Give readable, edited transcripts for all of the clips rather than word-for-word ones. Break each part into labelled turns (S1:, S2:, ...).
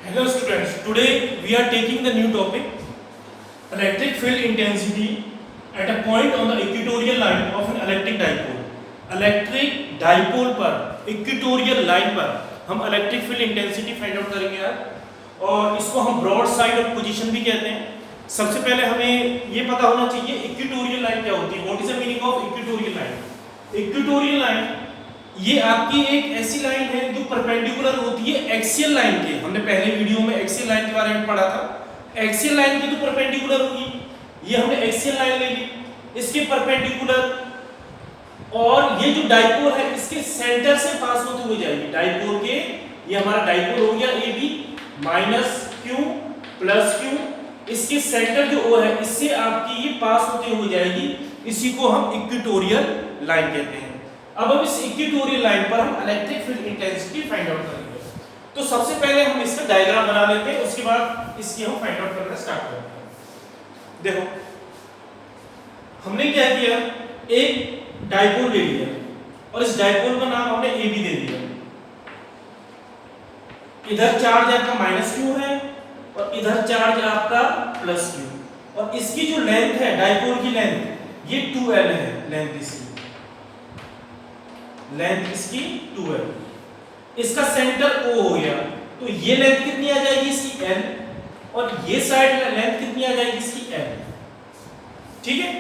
S1: Hello students, today we are taking the new topic electric field intensity at a point on the equatorial line of an electric dipole. Electric dipole पर equatorial line पर हम electric field intensity find out करेंगे यार, और इसको हम broad side of position भी कहते हैं। सबसे पहले हमें ये पता होना चाहिए इक्वेटोरियल लाइन क्या होती है। What is the meaning of equatorial line? Equatorial line ये आपकी एक ऐसी लाइन है जो परपेंडिकुलर होती है एक्सियल लाइन के। हमने पहले वीडियो में एक्सियल लाइन के बारे में पढ़ा था। एक्सियल लाइन की तो परपेंडिकुलर होगी, ये हमने एक्सियल लाइन ले ली, इसके परपेंडिकुलर, और ये जो डाइपोल है इसके सेंटर से पास होते हुए जाएगी। डाइपोल के, ये हमारा डाइपोल हो गया AB minus Q plus Q, इसके सेंटर जो O है इससे आपकी ये पास होते हुए जाएगी। इसी को हम इक्वेटोरियल लाइन कहते हैं। अब इस इक्वेटोरियल लाइन पर हम electric field intensity find out करेंगे। तो सबसे पहले हम इसका डायग्राम बना लेते हैं, उसके बाद इसकी हम फाइंड आउट करना स्टार्ट करते हैं। देखो हमने क्या किया, एक डाइपोल ले लिया और इस डाइपोल का नाम हमने AB दे दिया। इधर चार्ज आपका माइनस Q है और इधर चार्ज आपका प्लस Q, और इसकी जो लेंथ है डाइपोल की लेंथ ये 2L है। लेंथ इसकी 2L, इसका सेंटर O हो गया, तो ये लेंथ कितनी आ जाएगी इसकी L, और ये साइड लेंथ कितनी आ जाएगी इसकी L। ठीक है,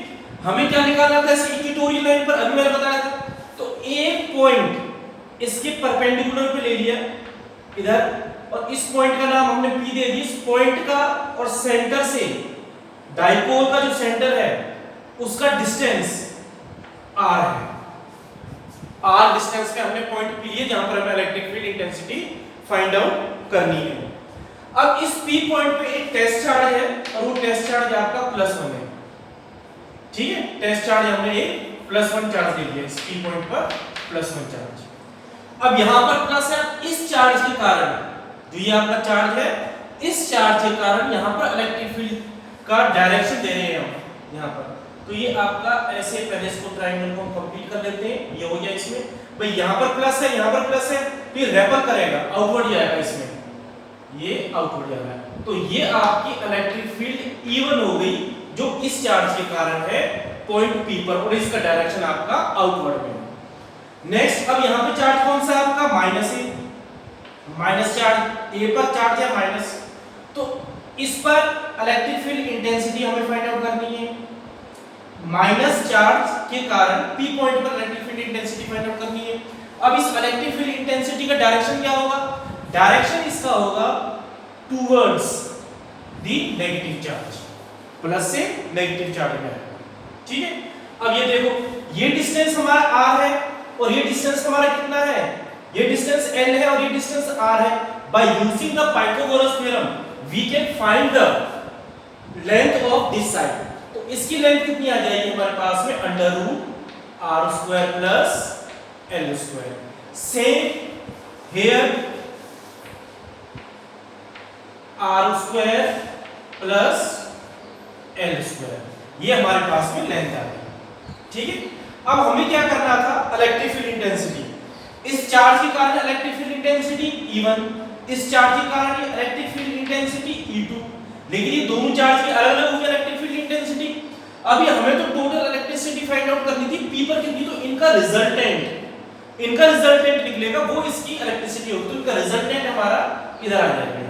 S1: हमें क्या निकालना था इस इक्वेटोरियल लाइन पर, अभी मैंने बताया था। तो एक पॉइंट इसके परपेंडिकुलर पे ले लिया इधर, और इस पॉइंट का नाम हमने P दे दिया। इस पॉइंट का और सेंटर से डाइपोल का जो सेंटर है उसका डिस्टेंस R है। R डिस्टेंस पे हमने पॉइंट P लिए जहां पर हमें electric field intensity find out करनी है। अब इस P पॉइंट पे एक टेस्ट चार्ज है और वो टेस्ट चार्ज आपका +1 है। ठीक है, टेस्ट चार्ज हमने एक +1 चार्ज ले लिया इस P पॉइंट पर, +1 चार्ज। अब यहां पर प्लस है, इस चार्ज के कारण, जो ये आपका चार्ज है, इस चार्ज के कारण यहां पर इलेक्ट्रिक फील्ड का डायरेक्शन दे रहे हैं हम यहां पर। तो ये आपका ऐसे पहले इसको ट्रायंगल को हम कंप्लीट कर लेते हैं। ये हो गया, इसमें भाई यहां पर प्लस है, यहां पर प्लस है, तो ये रेपल करेगा, आउटवर्ड जाएगा, इसमें ये आउटवर्ड जाएगा। तो ये आपकी इलेक्ट्रिक फील्ड इवन हो गई जो इस चार्ज के कारण है पॉइंट P पर, और इसका डायरेक्शन आपका आउटवर्ड में। नेक्स्ट, अब यहां पे चार्ज कौन सा है आपका? माइनस है, माइनस चार्ज, A पर चार्ज है माइनस, तो इस पर इलेक्ट्रिक फील्ड इंटेंसिटी हमें फाइंड आउट करनी है। माइनस चार्ज के कारण P पॉइंट पर electric field intensity find out करनी है। अब इस इलेक्ट्रिक फील्ड इंटेंसिटी का डायरेक्शन क्या होगा? डायरेक्शन इसका होगा towards the negative charge, plus से नेगेटिव चार्ज में है। ठीक है, अब ये देखो, ये डिस्टेंस हमारा R है और ये डिस्टेंस हमारा कितना है? ये डिस्टेंस L है और ये डिस्टेंस R है। By using the Pythagoras theorem we can find the length of this side. तो इसकी लेंथ कितनी आ जाएगी हमारे पास में? √R² plus L²। Same here, R² plus L², ये हमारे पास में लेंथ आ गई। ठीक है, अब हमें क्या करना था? इलेक्ट्रिक फील्ड इंटेंसिटी, इस चार्ज के कारण इलेक्ट्रिक फील्ड इंटेंसिटी E1, इस चार्ज के कारण ये इलेक्ट्रिक फील्ड इंटेंसिटी E2, लेकिन ये दोनों चार्ज की अलग-अलग हो गई इलेक्ट्रिक फील्ड इंटेंसिटी। अभी हमें तो टोटल इलेक्ट्रिसिटी फाइंड आउट करनी थी P पर कितनी, तो इनका रिजल्टेंट निकलेगा, वो इसकी इलेक्ट्रिसिटी होगी। तो इनका रिजल्टेंट हमारा इधर आ जाएगा।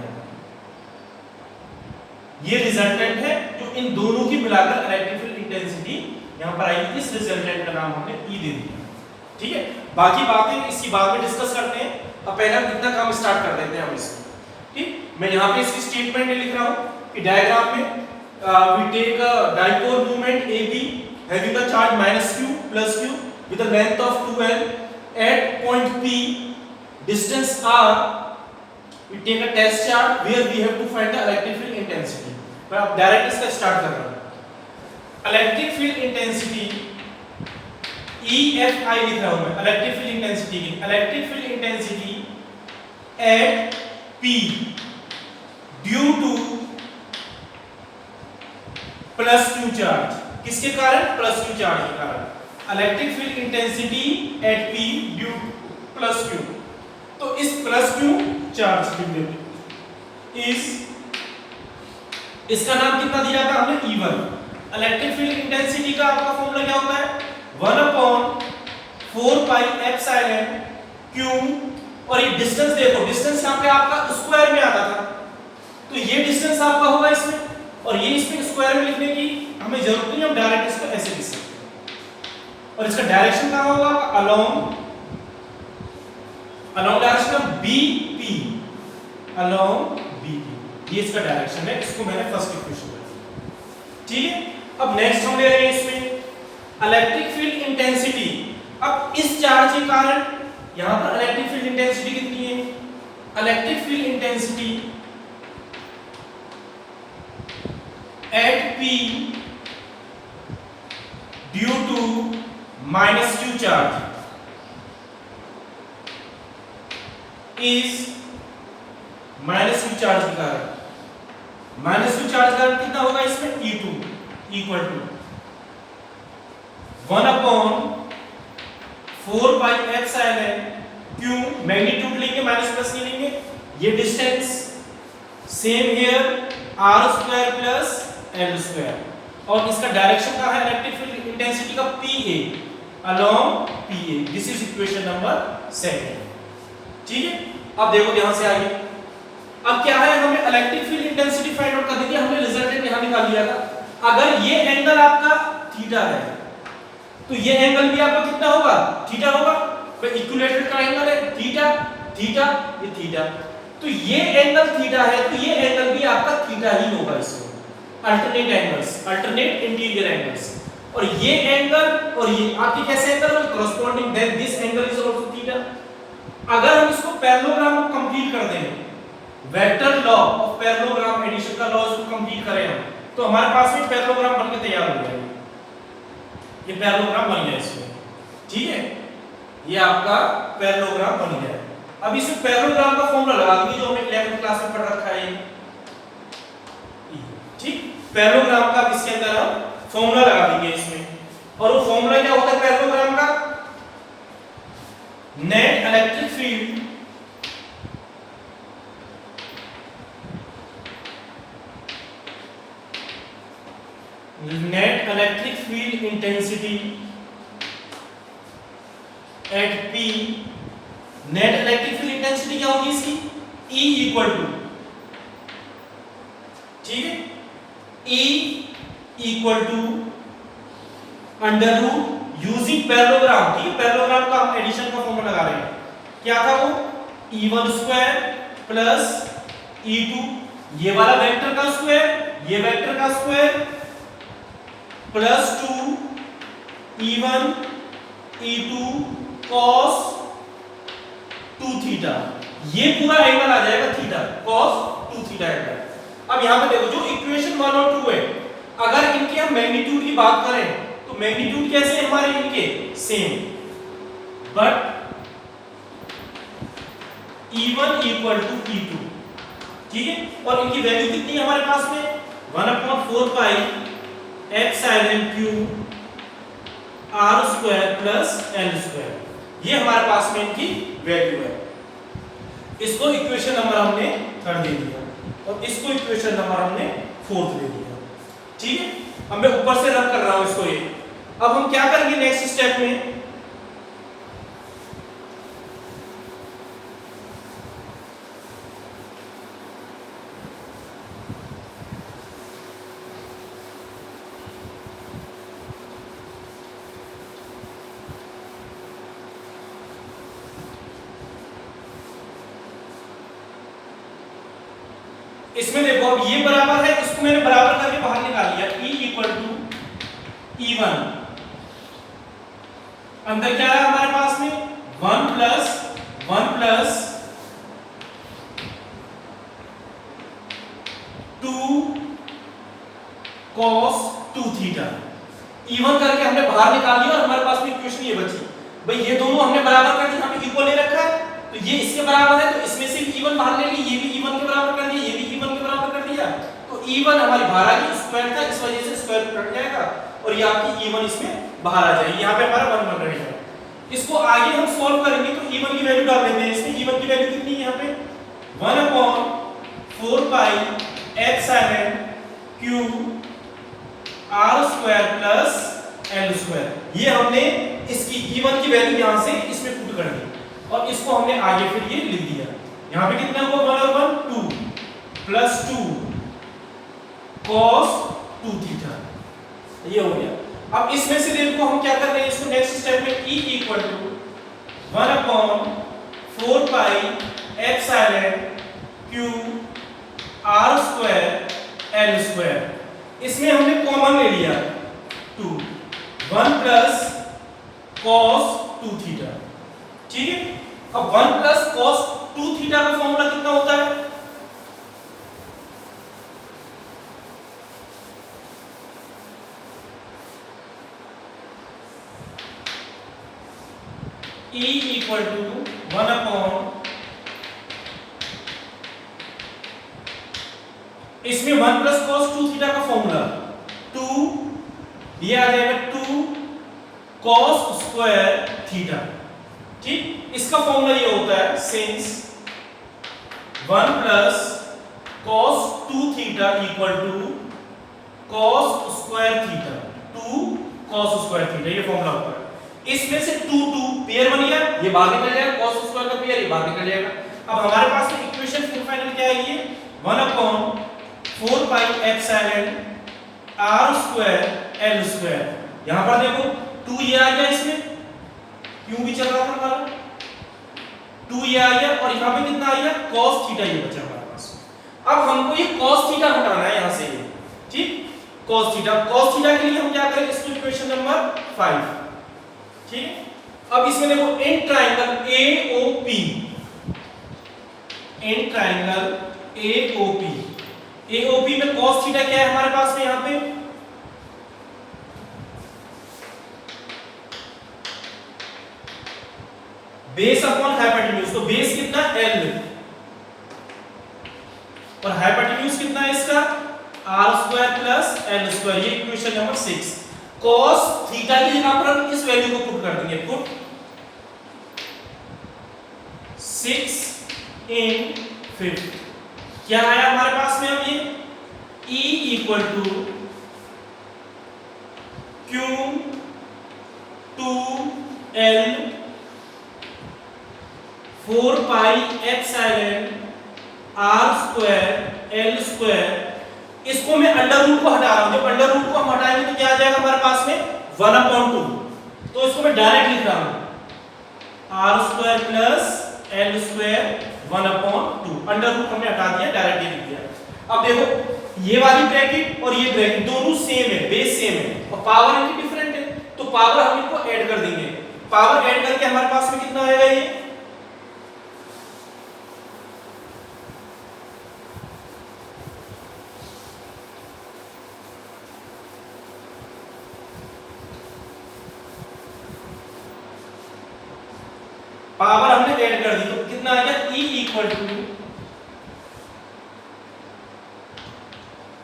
S1: ये रिजल्टेंट है जो इन दोनों की मिलाकर इलेक्ट्रिक फील्ड इंटेंसिटी यहां पर आएगी। इस रिजल्टेंट का नाम हमने E दे दिया। ठीक है, बाकी बातें इसकी बाद में डिस्कस करते हैं। अब पहले हम कितना काम स्टार्ट कर देते हैं हम इसको। ठीक, मैं यहां पे इसकी स्टेटमेंट लिख रहा हूं कि डायग्राम में we take a dipole moment AB having a charge -Q plus Q with a length of 2L at point P, distance R, we take a test charge where we have to find the electric field intensity। मैं अब direct इसका start कर रहा हूं। Electric field intensity EFI लिख रहा हूं मैं, इलेक्ट्रिक फील्ड इंटेंसिटी की, electric field intensity at P due to +Q charge. किसके कारण? +Q चार्ज के कारण। Electric field intensity at P due +Q, तो इस +Q चार्ज लिख देते, इज, इसका नाम कितना दिया था हमने E1। इलेक्ट्रिक फील्ड इंटेंसिटी का आपका फॉर्मूला क्या होता है 1/4 पाई एप्सिलॉन Q, और ये डिस्टेंस देखो, डिस्टेंस यहाँ पे आपका स्क्वायर में आता था, तो ये डिस्टेंस आपका होगा इसमें, और ये इसमें स्क्वायर में लिखने की हमें जरूरत नहीं, हम डायरेक्ट इसको ऐसे लिख सकते हैं। और इसका डायरेक्शन कहां होगा along direction of BP, along BP, ये इसका डायरेक्शन है। इसको मैंने फर्स्ट इक्वेशन में, ठीक है। अब नेक्स्ट हम ले रहे हैं इसमें इलेक्ट्रिक फील्ड इंटेंसिटी। अब इस चार्ज के कारण यहां पर इलेक्ट्रिक फील्ड इंटेंसिटी कितनी है, electric field intensity at P due to -Q charge is, -Q charge के कारण, -Q चार्ज का कितना होगा इसमें E2 equal to 1/4 pi epsilon Q, magnitude लेंगे माइनस प्लस नहीं लेंगे, ये distance same here r² plus l², और इसका डायरेक्शन का है इलेक्ट्रिक फील्ड इंटेंसिटी का PA, along PA। This is equation number 2, ठीक है। अब देखो ध्यान से आगे, अब क्या है, हमें electric field intensity find out करनी थी, हमने रिजल्टेंट यहां निकाल लिया था। अगर ये एंगल आपका थीटा है तो ये एंगल भी आपका कितना होगा, थीटा होगा। तो इक्विलेटरल ट्रायंगल है, थीटा थीटा ये थीटा, तो ये एंगल थीटा है, तो ये एंगल भी आपका थीटा ही होगा इसमें, alternate angles, alternate interior angles. और ये एंगल और ये आपके कैसे एंगल होंगे, corresponding, then this angle is also theta. अगर हम इसको पैरेललोग्राम को कंप्लीट कर दें, vector law of parallelogram addition का लॉ इसको कंप्लीट करें हम, तो हमारे पास में पैरेललोग्राम बनके तैयार हो जाएगा। ये पैरेललोग्राम बन गया इसमें, ठीक है, ये आपका पैरेललोग्राम बन गया। अब इस पैरेललोग्राम का फॉर्मूला लगा देंगे जो हमने 11th क्लास में पढ़ रखा है, ठीक। पैरेललोग्राम का इसके अंदर हम फॉर्मूला लगा देंगे इसमें, और वो फॉर्मूला क्या होता है पैरेललोग्राम का, net electric field intensity at P, net electric field intensity क्या होगी इसकी, E इक्वल टू, ठीक है, E equal to under root using parallelogram, ठीक है। पैरेललोग्राम का हम एडिशन का फॉर्मूला लगा रहे हैं, क्या था वो E1² प्लस E2, ये वाला वेक्टर का स्क्वायर, ये वेक्टर का square, plus 2 E1 E2 cos 2 theta, ये पूरा एंगल आ जाएगा थीटा, cos 2 थीटा एंगल। अब यहां पे देखो जो इक्वेशन 1 और 2 है, अगर इनके हम मैग्नीट्यूड की बात करें तो मैग्नीट्यूड कैसे है हमारे इनके, same, but E1 equal to E2, ठीक है। और इनकी वैल्यू कितनी है हमारे पास में 1/4 pi epsilon Q r² plus l², ये हमारे पास में इनकी वैल्यू है। इसको इक्वेशन नंबर हमने 3 दे दिया, और इसको इक्वेशन नंबर हमने 4 दे दिया, ठीक है। अब मैं ऊपर से रब कर रहा हूं इसको ये। अब हम क्या करेंगे नेक्स्ट स्टेप में, इसमें देखो अब ये बराबर है, इसको मैंने बराबर करके बाहर निकाल लिया, E इक्वल टू E1, अंदर क्या है हमारे पास में 1 प्लस 2 cos 2 थीटा, E1 करके हमने बाहर निकाल लिया, और हमारे पास में इक्वेशन ये बची। भाई ये दोनों हमने बराबर कर दिया, हमें इक्वल ले रखा है, तो ये इसके बराबर है, तो इसमें से E1 बाहर ले ली, ये भी E1 के बराबर कर दिया, ये भी E1 के बराबर कर दिया, तो E1 हमारी बाहर आ गई, स्क्वायर था, इस वजह से स्क्वायर कट जाएगा, और ये आपकी E1 इसमें बाहर आ जाएगी, यहाँ पे हमारा 1 1 रहेगा। इसको आगे हम सॉल्व करेंगे तो E1 की वैल्यू डाल देंगे इसमें। E1 की वैल्यू कितनी है यहाँ पे 1/4 4 pi epsilon Q R square plus L square. ये हमने इसकी E1 की वैल्यू यहां से इसमें पुट कर दी और इसको हमने आगे फिर ये लिख दिया। यहां पे कितना हुआ 1 और 1 2 प्लस 2 cos 2 थीटा, ये हो गया। अब इसमें से देखो हम क्या कर रहे हैं, इसको नेक्स्ट स्टेप में E equal to 1 upon 4 pi epsilon Q R square L square. इसमें हमने कॉमन ले लिया 2 1 प्लस cos 2 थीटा, ठीक है। अब 1 प्लस cos 2 थीटा का फॉर्मूला कितना होता है, E इक्वल टू 1 अपॉन, इसमें 1 प्लस cos 2 थीटा का फॉर्मूला 2, ये आ जाएगा 2 cos स्क्वायर थीटा, ठीक। इसका फॉर्मूला ये होता है since 1 plus cos 2 theta equal to cos square theta, 2 cos square theta, ये फॉर्मूला होता है। इसमें से 2 2 पेयर बन गया, ये बाहर निकल जाएगा, cos स्क्वायर का पेयर ये बाहर निकल जाएगा। अब हमारे पास में इक्वेशन फुल फाइनल क्या है, ये 1 upon 4 pi epsilon R square L square. यहां पर देखो 2 ये आ गया, इसमें क्यों भी चल रहा था हमारा 2 ये आ गया और यहां पे कितना आ गया cos थीटा, ये बचा हमारे पास। अब हमको ये cos थीटा हटाना है यहां से, ये ठीक। cos थीटा के लिए हम क्या करें, इसको इक्वेशन नंबर 5, ठीक। अब इसमें देखो in triangle AOP, in triangle AOP में cos थीटा क्या है हमारे पास में, यहां पे बेस अपॉन हाइपोटेन्यूज, तो बेस कितना L और हाइपोटेन्यूज कितना है इसका r square plus L square, ये इक्वेशन नंबर 6। cos थीटा की जगह पर हम इस वैल्यू को पुट कर देंगे, पुट 6 इन 5, क्या आया हमारे पास में, अब ये E equal to Q 2L 4 pi epsilon r square L square. इसको मैं अंडर रूट को हटा रहा हूं, जब अंडर रूट को हम हटाएंगे तो क्या आ जाएगा हमारे पास में 1/2, तो इसको मैं डायरेक्ट लिख रहा हूं r square plus L square 1/2, under root हमने हटा दिया, डायरेक्ट लिख दिया। अब देखो ये वाली ब्रैकेट और ये ब्रैकेट दोनों सेम है, बेस सेम है और पावर इनकी डिफरेंट है, तो पावर हम इनको ऐड कर देंगे। पावर ऐड करके हमारे पास में कितना आएगा, ये पावर हमने ऐड कर दी, तो कितना आ गया E equal to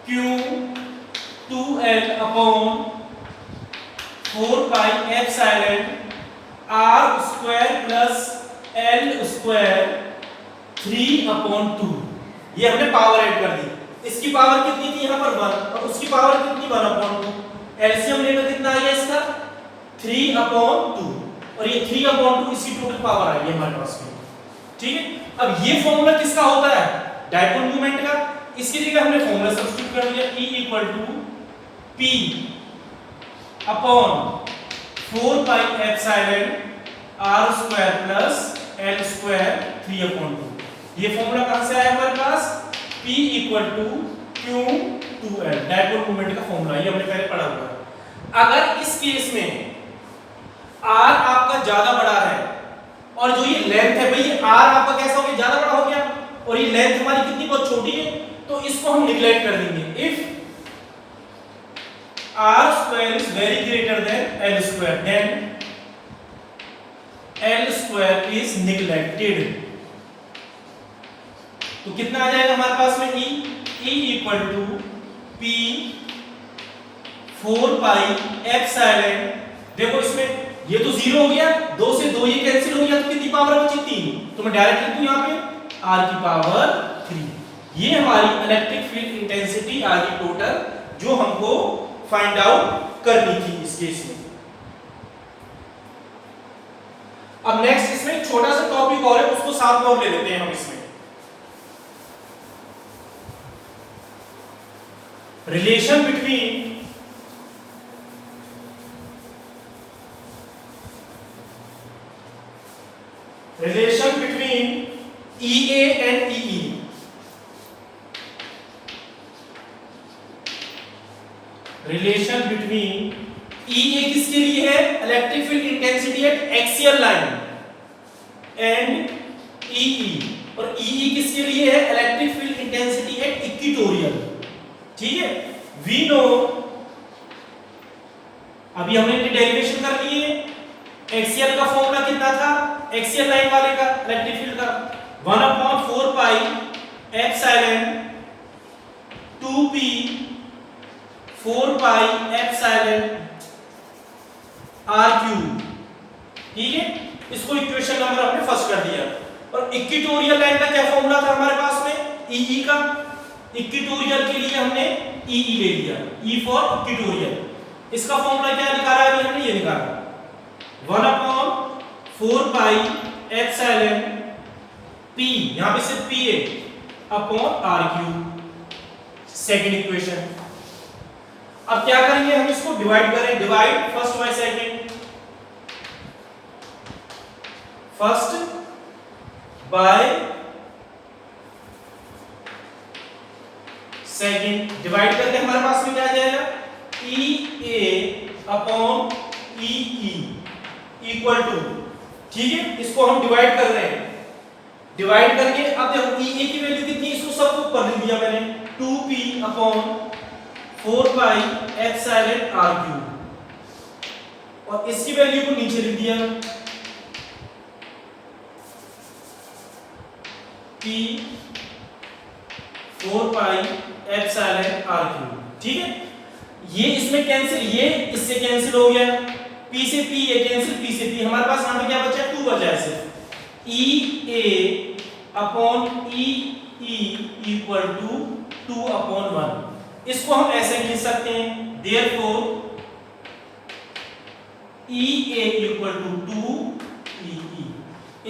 S1: Q 2L upon 4 pi epsilon r square plus L square 3/2, ये हमने पावर ऐड कर दी। इसकी पावर कितनी थी यहाँ पर 1 और उसकी पावर कितनी 1/2, एलसीएम लेकर कितना आ गया इसका 3/2 और ये 3/2 इसकी टोटल पावर आ गई हमारे पास में, ठीक है। अब ये फॉर्मूला किसका होता है, डायपोल मोमेंट का, इसकी जगह हमने फॉर्मूला सब्स्टिट्यूट कर दिया E equal to P upon 4 pi epsilon r square plus L square 3/2। ये फॉर्मूला कहां से आया हमारे पास, P equal to Q 2L, dipole moment का फॉर्मूला, ये हमने पहले पढ़ा हुआ है। अगर इस केस में r आपका ज्यादा बड़ा है और जो ये लेंथ है भाई, ये r आपका कैसा हो गया, ज्यादा बड़ा हो गया और ये लेंथ हमारी कितनी बहुत छोटी है, तो इसको हम निग्लेक्ट कर देंगे। If r square is very greater than L square, then L square is neglected, तो कितना आ जाएगा हमारे पास में E equal to P 4 pi epsilon, देखो इसमें ये तो 0 हो गया, 2 से 2 ये कैंसिल हो गया, तो कितनी पावर बची 3, तो मैं डायरेक्ट लिख दूं यहां पे r की पावर 3, ये हमारी इलेक्ट्रिक फील्ड इंटेंसिटी आ गई टोटल, जो हमको फाइंड आउट करनी थी इस केस में। अब नेक्स्ट इसमें एक छोटा सा टॉपिक और है, उसको साथ में और ले लेते हैं हम इसमें। Relation between EA and EE। Relation between EA किसके लिए है? Electric field intensity at axial line, and EE, और EE किसके लिए है? Electric field intensity at equatorial. ठीक है, वी नो, अभी हमने डेरिवेशन कर ली है। एक्सियल का फॉर्मूला कितना था? एक्सियल लाइन वाले का इलेक्ट्रिक फील्ड का 1/4 pi epsilon 2p 4 pi epsilon r cube. ठीक है, इसको इक्वेशन नंबर हमने फर्स्ट कर दिया। और इक्वेटोरियल लाइन का क्या फॉर्मूला था हमारे पास में? EE का। इक्वेटोरियल के लिए हमने EE ले लिया, E फॉर इक्वेटोरियल। इसका फॉर्मूला क्या निकाला है? हमने ये निकाला 1/4 पाई एप्सिलॉन P, यहां पे सिर्फ P है, upon R cube. Second equation. अब क्या करेंगे हम? इसको डिवाइड करें, divide first by second, first by second, divide करके हमारे पास में क्या आ जाएगा? EA upon EE equal to, ठीक है, इसको हम डिवाइड कर रहे हैं। डिवाइड करके अब देखो EA की वैल्यू कितनी है, इसको सबको ऊपर लिख दिया मैंने, 2p upon 4 pi epsilon r cube, और इसकी वैल्यू को नीचे लिख दिया, p 4 pi epsilon r cube. ठीक है, ये इसमें कैंसिल, ये इससे कैंसिल हो गया, p से p ये कैंसिल, p से p, हमारे पास यहां पे क्या बचा? 2 बचा है सिर्फ। EA upon EE equal to 2 upon 1। इसको हम ऐसे लिख सकते हैं, therefore EA equal to 2 EE।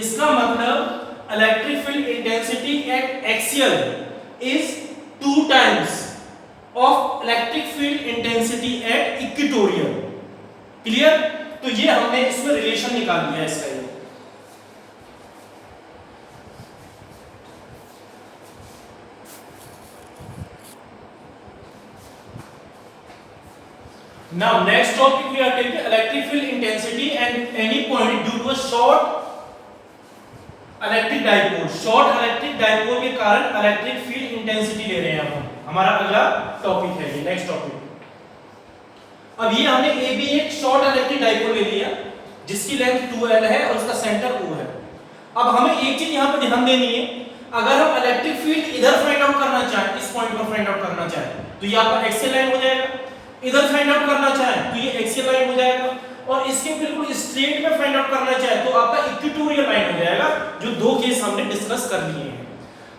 S1: इसका मतलब electric field intensity at axial is 2 times of electric field intensity at equatorial. Clear? तो ये हमने इसमें रिलेशन निकाल लिया इसका। ये now next topic we are taking electric field intensity and any point due to a short electric dipole। short electric dipole के कारण electric field intensity ले रहे हैं हम। हमारा अगला टॉपिक है ये, नेक्स्ट टॉपिक। अब ये हमने ए बी एक शॉर्ट इलेक्ट्रिक डाइपोल ले लिया जिसकी लेंथ 2l है और उसका सेंटर O है। अब हमें एक चीज यहां पर ध्यान देनी है, अगर हम इलेक्ट्रिक फील्ड इधर फाइंड आउट करना चाहें, इस पॉइंट पर फाइंड आउट करना चाहें, तो ये आपका एक्सियल लाइन हो जाएगा। इधर फाइंड आउट करना चाहें तो ये एक्सियल लाइन हो जाएगा, और इसके बिल्कुल स्ट्रेट में फाइंड आउट करना चाहें तो आपका इक्वेटोरियल लाइन हो जाएगा, जो दो केस हमने डिस्कस कर लिए हैं।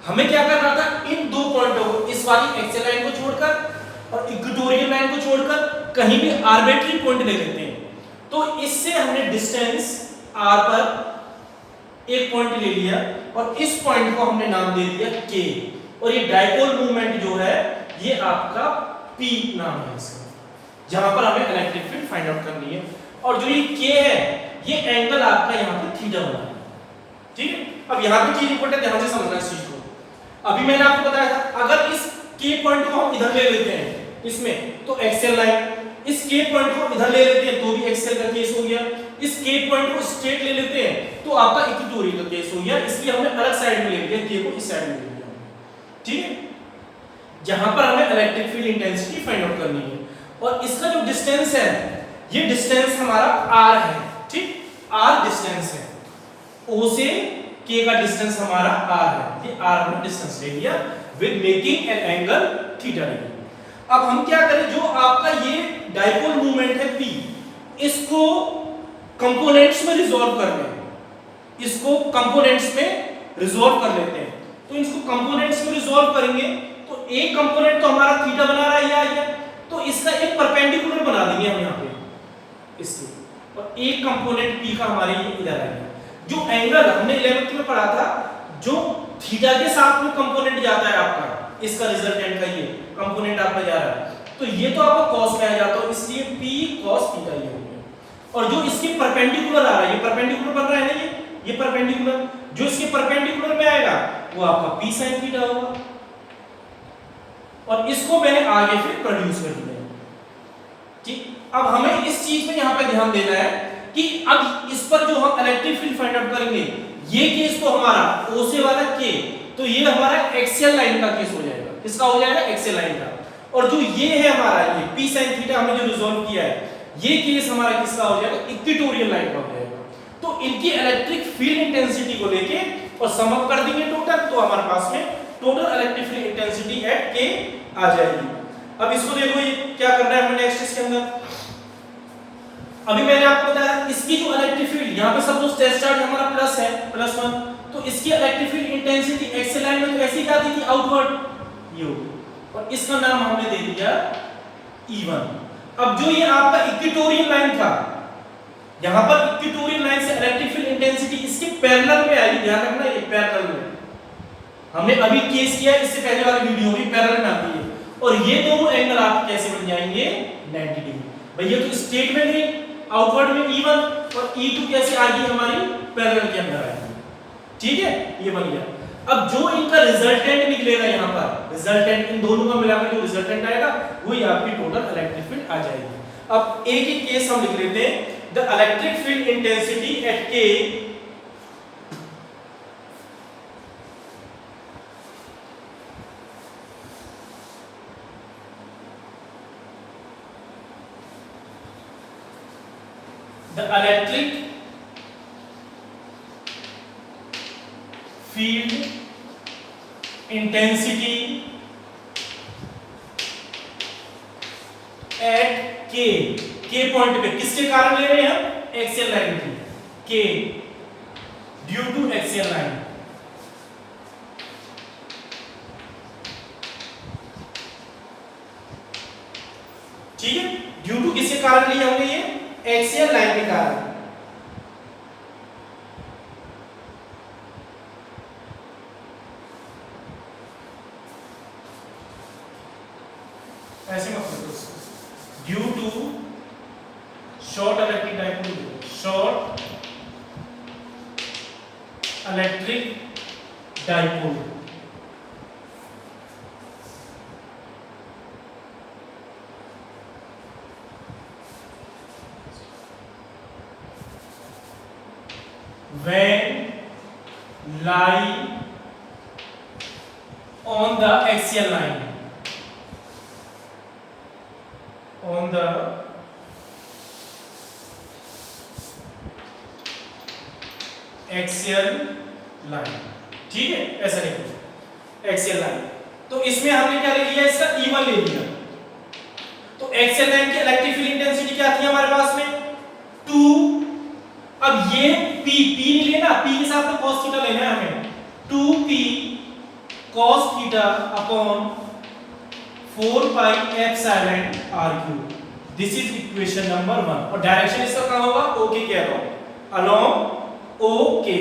S1: हमें क्या करना था? इन दो पॉइंटों को, इस वाली एक्सियल लाइन को छोड़कर और इक्वेटोरियल लाइन को छोड़कर कहीं भी आर्बिट्ररी पॉइंट ले लेते हैं। तो इससे हमने डिस्टेंस r पर एक पॉइंट ले लिया और इस पॉइंट को हमने नाम दे दिया k, और ये डाइपोल मूवमेंट जो है ये आपका p नाम है इसका, जहां पर हमें इलेक्ट्रिक फील्ड फाइंड आउट करनी है। और जो ये k है ये एंगल आपका यहां पे थीटा बना है। ठीक है, अब यहां पे चीज इंपॉर्टेंट, ध्यान से समझना इस चीज को। अभी मैंने आपको बताया था अगर इस k पॉइंट को हम इधर ले लेते हैं इसमें तो एक्सियल लाइन, इस k पॉइंट को इधर ले लेते हैं तो भी एक्सियल का केस हो गया, इस k पॉइंट को स्ट्रेट ले लेते हैं तो आपका इक्वेटोरियल का केस हो गया। इसलिए हमने अलग साइड में ले लिया, k को इस साइड में ले लिया। ठीक है, जहां पर हमें electric field intensity find out करनी है, और इसका जो डिस्टेंस है ये डिस्टेंस हमारा r है। ठीक, r डिस्टेंस है, O से k का डिस्टेंस हमारा r है, ये r हमने डिस्टेंस ले लिया with making an angle theta degree. अब हम क्या करें, जो आपका ये डाइपोल मूवमेंट है p, इसको कंपोनेंट्स में रिजॉल्व कर लें, इसको कंपोनेंट्स में रिजॉल्व कर लेते हैं। तो इसको कंपोनेंट्स में रिजॉल्व करेंगे तो एक कंपोनेंट तो हमारा थीटा बना रहा है, ये आ गया, तो इसका एक परपेंडिकुलर बना देंगे हम यहाँ पे इसके, और एक कंपोनेंट पी का हमारे ये इधर आएगा। जो एंगल हमने 11th में पढ़ा था, जो थीटा के साथ में कंपोनेंट जाता है आपका, इसका रिजल्टेंट का ये कंपोनेंट आपका जा रहा है, तो ये तो आपका cos में आ जाता है, इसलिए p cos थीटा ये हो गया। और जो इसके परपेंडिकुलर आ रहा है, ये परपेंडिकुलर बन रहा है ना, ये परपेंडिकुलर, जो इसके परपेंडिकुलर में आएगा वो आपका p sin थीटा होगा। और इसको मैंने आगे फिर प्रोड्यूस कर दिया। ठीक, अब हमें इस चीज में यहां पे ध्यान देना है कि अब इस पर जो हम इलेक्ट्रिक फील्ड फाइंड आउट करेंगे, ये केस तो हमारा O से वाला K, तो ये हमारा एक्सियल लाइन का केस हो जाएगा। किसका हो जाएगा? एक्सियल लाइन का। और जो ये है हमारा ये p sin थीटा हमने जो रिजॉल्व किया है, ये केस हमारा किसका हो जाएगा? इक्वेटोरियल लाइन का हो जाएगा। तो इनकी इलेक्ट्रिक फील्ड इंटेंसिटी को लेके और सम अप कर देंगे टोटल, तो हमारे पास में total electric field intensity at K आ जाएगी। अब इसको देखो ये क्या करना है हमें नेक्स्ट इसके अंदर। अभी मैंने आपको बताया इसकी जो इलेक्ट्रिक फील्ड, यहां पे सपोज टेस्ट चार्ज हमारा प्लस है, +1, तो इसकी electric field intensity x line में तो ऐसी जाती थी आउटवर्ड, ये होगी, और इसका नाम हमने दे दिया E1। अब जो ये आपका इक्वेटोरियल लाइन था, यहां पर इक्वेटोरियल लाइन से इलेक्ट्रिक फील्ड इंटेंसिटी इसके पैरेलल में आई, ध्यान रखना ये पैरेलल में, हमने अभी केस किया, इससे पहले वाली वीडियो में पैरेलल में आती है, और ये दोनों एंगल आप कैसे बन जाएंगे? 90 डिग्री। भैया तो स्ट्रेट में गई आउटवर्ड में E1 और E2 कैसे आ गई हमारी? पैरेलल के अंदर आएगी। ठीक है, ये बन गया। अब जो इनका रिजल्टेंट निकलेगा यहाँ पर, रिजल्टेंट इन दोनों का मिलाकर जो रिजल्टेंट आएगा वही आपकी टोटल इलेक्ट्रिक फील्ड आ जाएगी। अब एक एक केस हम लिख लेते हैं। The electric field intensity at K the electric field intensity at K point पे किसके कारण ले रहे हैं हम? एक्सियल लाइन की, K due to axial line. ठीक है, ड्यू टू किसके कारण लिए होंगे? ये एक्सियल लाइन के कारण। ऐसे मत करो उसको, due to short electric dipole, short electric dipole. when lie on the axial line, on the axial line। ठीक है, ऐसा लिखो एक्सियल लाइन। तो इसमें हमने क्या ले लिया? इसका E1 ले लिया। तो एक्सियल लाइन की इलेक्ट्रिक फील्ड इंटेंसिटी क्या थी हमारे पास में? 2। अब ये P नहीं लेना, P के साथ में cos थीटा लेना है हमें, 2P cos theta upon 4 pi epsilon r3। This is equation number 1। और डायरेक्शन इसका कहां होगा? ओके कह रहा हूं, अलोंग ओके।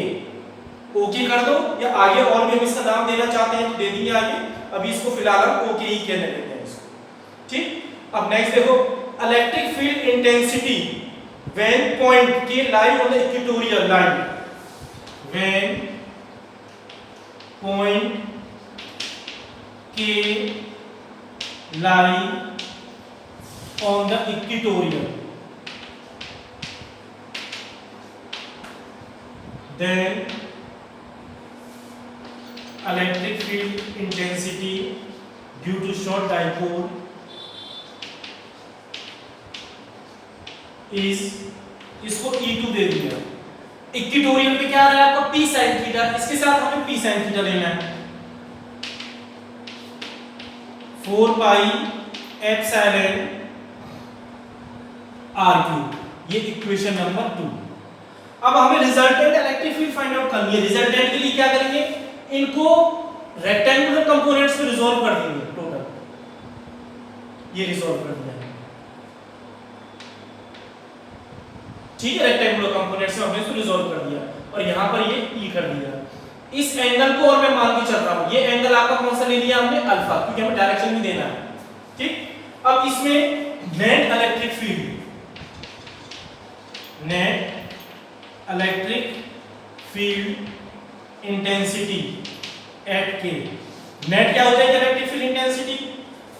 S1: ओके कर दो, या आगे और भी हम इसका नाम देना चाहते हैं तो दे देंगे आगे, अभी इसको फिलहाल हम ओके ही कहने देते हैं इसको। ठीक, अब नेक्स्ट देखो, electric field intensity when point K lie on the equatorial line, when point K lie on the equatorial, then electric field intensity due to short dipole is, इसको E2 दे दिया। इक्वेटोरियल पे क्या आ रहा है आपका? P sin थीटा, इसके साथ हमें P sin थीटा लेना है, 4 pi एप्सिलॉन r3। ये इक्वेशन नंबर 2। अब हमें resultant electric field find out करनी है। रिजल्टेंट के लिए क्या करेंगे? इनको रेक्टेंगुलर कंपोनेंट्स को रिजॉल्व कर देंगे टोटल, ये रिजॉल्व कर दिया, ठीक है। रेक्टेंगुलर कंपोनेंट्स में हमने इसको रिजॉल्व कर दिया और यहां पर ये ई कर दिया। इस एंगल को और मैं मान के चल रहा हूं, ये एंगल आपका कौन सा ले लिया हमने, अल्फा, क्योंकि हमें डायरेक्शन भी देना है, ठीक। अब इसमें net electric field, net electric field intensity at K, net क्या हो जाएगी electric field intensity,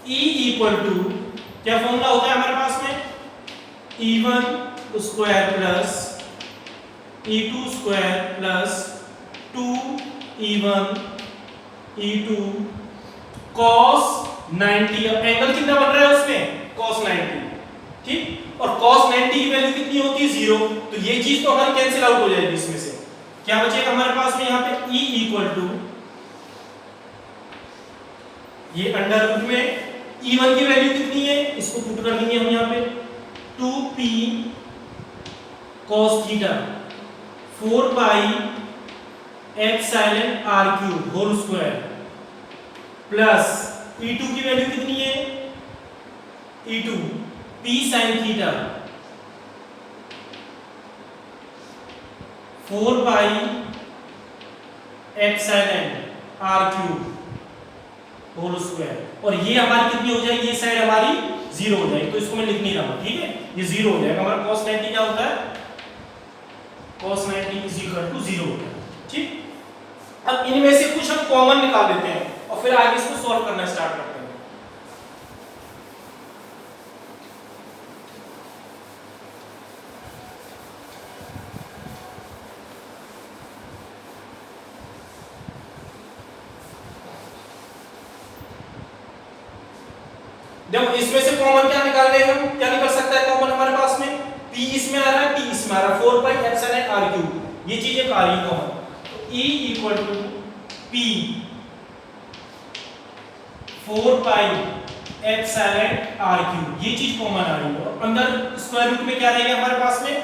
S1: E equal to, क्या फॉर्मूला होता है हमारे पास में, E1 square plus E2 square plus 2E1 E2 cos 90। अब एंगल कितना बन रहा है उसमें, cos 90, ठीक। और cos 90 की वैल्यू कितनी होती है, 0, तो ये चीज तो हमारी कैंसिल आउट हो जाएगी। इसमें से क्या बचेगा हमारे पास में, यहाँ पे E इक्वल टू, ये अंडर रूट में E1 की वैल्यू कितनी है, इसको पुट कर देंगे हम यहाँ पे, 2p cos theta 4 pi epsilon r cube whole square plus E2 की वैल्यू कितनी है, E2 p sin theta 4 pi epsilon r cube whole square, और ये हमारी कितनी हो जाएगी, ये साइड हमारी 0 हो जाएगी, तो इसको मैं लिख नहीं रहा हूं, ठीक है, ये 0 हो जाएगा हमारा। cos 90 क्या होता है, cos 90 इज इक्वल टू 0 होता है, ठीक। अब इनमें से कुछ हम कॉमन निकाल लेते हैं और फिर आगे इसको सॉल्व करना स्टार्ट करते हैं। देखो इसमें से कॉमन क्या निकाल रहे हैं हम, क्या निकल सकता है कॉमन हमारे पास में, p इसमें आ रहा है, t इसमें आ रहा है, 4 पाई एप्सिलॉन r क्यूब, ये चीज एक आ रही है कॉमन, तो e equal to p 4 pi epsilon r cube, ये चीज कॉमन आ रही है। और अंदर स्क्वायर रूट में क्या रहेगा हमारे पास में,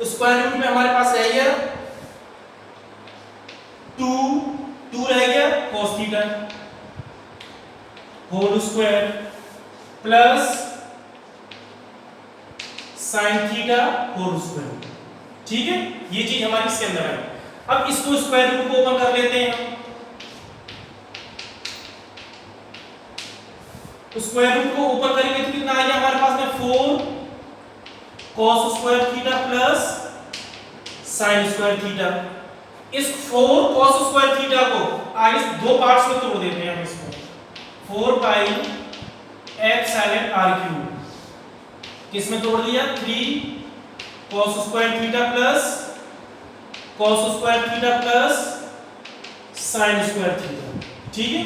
S1: स्क्वायर रूट में हमारे पास रहेगा 2 रह गया cos theta whole square plus sin theta whole square, ठीक है, ये चीज हमारी इसके अंदर है। अब इसको स्क्वायर रूट को ओपन कर लेते हैं हम, तो स्क्वायर रूट को ओपन करेंगे तो कितना आ गया हमारे पास में, 4 cos square theta plus sin square theta. इस 4 cos स्क्वायर थीटा को आगे दो पार्ट्स में तोड़ देते हैं हम इसको, 4 पाई एप्सिलॉन r क्यूब, किसमें तोड़ दिया, 3 cos square theta plus sin square theta, ठीक है।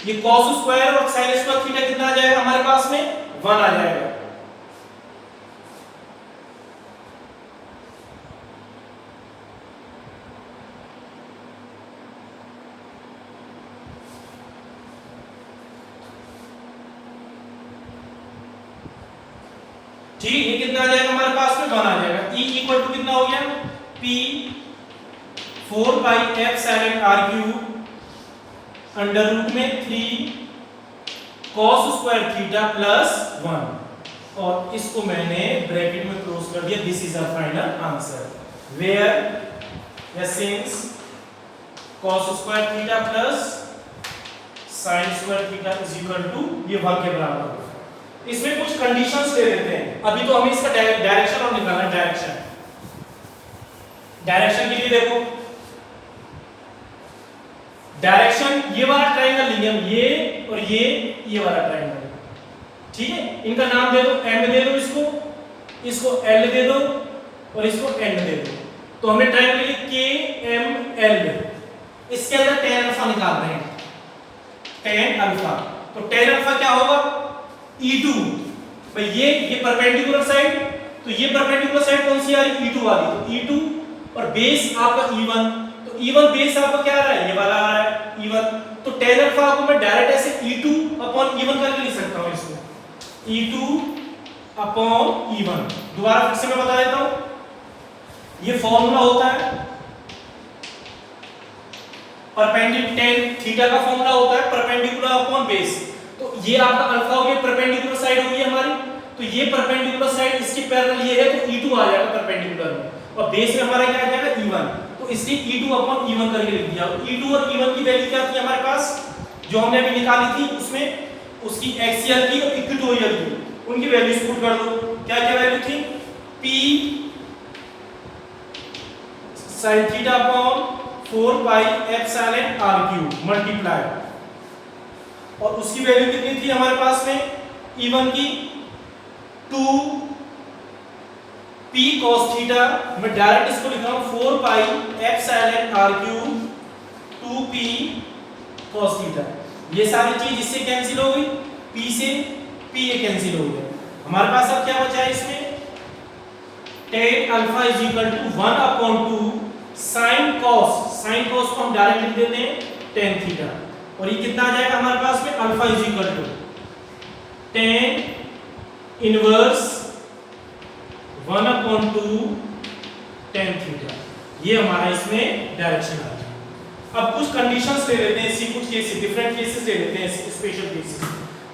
S1: ये cos स्क्वायर और sin स्क्वायर थीटा कितना आ जाएगा हमारे पास में, 1 आ जाएगा। ठीक है, ये कितना आ जाएगा हमारे पास में, 1 आ जाएगा। E इक्वल टू कितना हो गया, P 4 pi epsilon r cube under root में 3 cos स्क्वायर थीटा प्लस 1, और इसको मैंने ब्रैकेट में क्लोज कर दिया। This is our final answer, where since cos square theta plus sin square theta is equal to, ये 1 के बराबर होगा। इसमें कुछ कंडीशंस ले लेते हैं, अभी तो हमें इसका डायरेक्शन और निकालना है। डायरेक्शन के लिए देखो, डायरेक्शन ये वाला ट्रायंगल लेंगे हम, ये और ये वाला ट्रायंगल, ठीक है। इनका नाम दे दो, एम दे दो, इसको एल दे दो और इसको एन दे दो। तो हमने ट्रायंगल लिए के एम एल, इसके अंदर tan अल्फा निकाल रहे हैं, tan अल्फा। तो tan अल्फा क्या होगा, E2, भाई ये परपेंडिकुलर साइड, तो ये परपेंडिकुलर साइड कौन सी आ रही, E2 वाली, तो E2 और बेस आपका E1, तो E1 बेस आपका क्या आ रहा है, ये वाला आ रहा है E1। तो tan अल्फा को मैं डायरेक्ट ऐसे E2 अपॉन E1 करके लिख सकता हूं इसको, E2 अपॉन E1। दोबारा फिर से मैं बता देता हूं, ये फॉर्मूला होता है परपेंडिकुलर थीटा का फॉर्मूला होता है परपेंडिकुलर अपॉन बेस। तो ये आपका अल्फा हो गया, परपेंडिकुलर साइड होगी हमारी, तो ये परपेंडिकुलर साइड इसके पैरेलल ये है, तो E2 आ जाएगा परपेंडिकुलर में, और बेस में हमारा क्या आ जाएगा E1। तो इसलिए E2 अपॉन E1 करके लिख दिया। E2 और E1 की वैल्यू क्या थी हमारे पास, जो हमने अभी निकाली थी, उसमें उसकी एक्सियल की और इक्वेटोरियल की, उनकी वैल्यूज पुट कर दो। क्या क्या वैल्यू थी, P sin theta upon 4 pi epsilon r cube multiply, और उसकी वैल्यू कितनी थी हमारे पास में E1 की 2 P cos थीटा, मैं डायरेक्ट इसको लिख रहा हूं 4 pi epsilon r cube 2P cos theta. ये सारी चीज इससे कैंसिल हो गई, P से P ये कैंसिल हो गया। हमारे पास अब क्या बचा है इसमें, tan alpha is equal to 1/2 sin cos को हम डायरेक्ट लिख देते हैं tan थीटा, और ये कितना आ जाएगा हमारे पास में, alpha is equal to tan inverse 1/2 tan theta. ये हमारा इसमें डायरेक्शन आ गया। अब कुछ कंडीशंस ले लेते हैं, इसी कुछ केसेस, डिफरेंट केसेस ले लेते हैं, स्पेशल केसेस।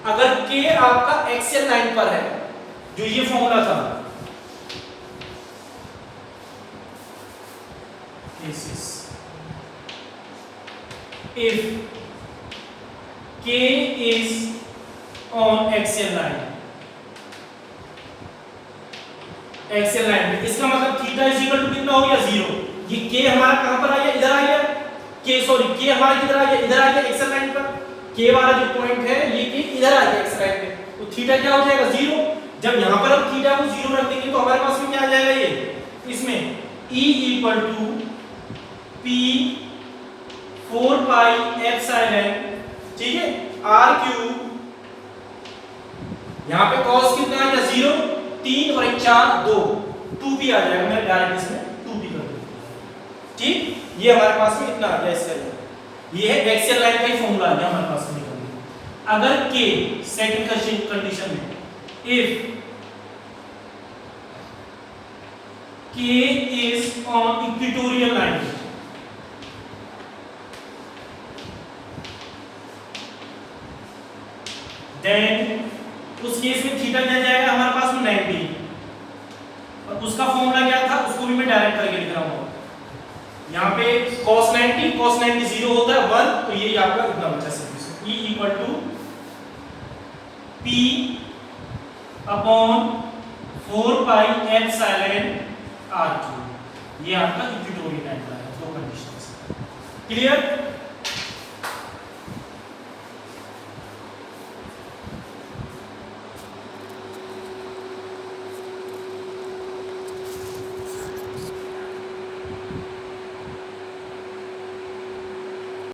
S1: अगर k आपका एक्सियल लाइन पर है, जो ये फॉर्मूला था, cases if k is on axial line, axial line पे, इसका मतलब थीटा इज इक्वल टू कितना हो गया, 0। ये k हमारा कहां पर आ गया, इधर आ गया, k हमारा किधर आ गया, इधर आ गया एक्सियल लाइन पर, k वाला जो पॉइंट है ये k इधर आ गया एक्सियल लाइन पे, तो थीटा क्या हो जाएगा, 0। जब यहां पर हम थीटा को 0 रख देंगे तो हमारे पास में क्या आ जाएगा, ये इसमें E equal to P 4 pi epsilon, ठीक है, r क्यूब, यहां पे cos कितना आ गया, 0, 3 और 1 4 2, 2p आ जाएगा, मैं डायरेक्ट इसमें 2p कर दूंगा, ठीक। ये हमारे पास में इतना आ गया इसका, ये है एक्सियल लाइन का ही फॉर्मूला आ गया हमारे पास में। अगर k सेकंड कंडीशन में, if k is on equatorial line, then उस केस में थीटा क्या जाएगा हमारे पास में 90, और उसका फॉर्मूला क्या था, उसको भी मैं डायरेक्ट करके लिख रहा हूं। यहाँ पे cos 90 0 होता है 1, तो ये आपका इतना बचा सिर्फ, E equal to P upon 4 pi epsilon r cube. ये आपका इक्वेटोरियल लाइन का है, दो कंडीशंस, क्लियर।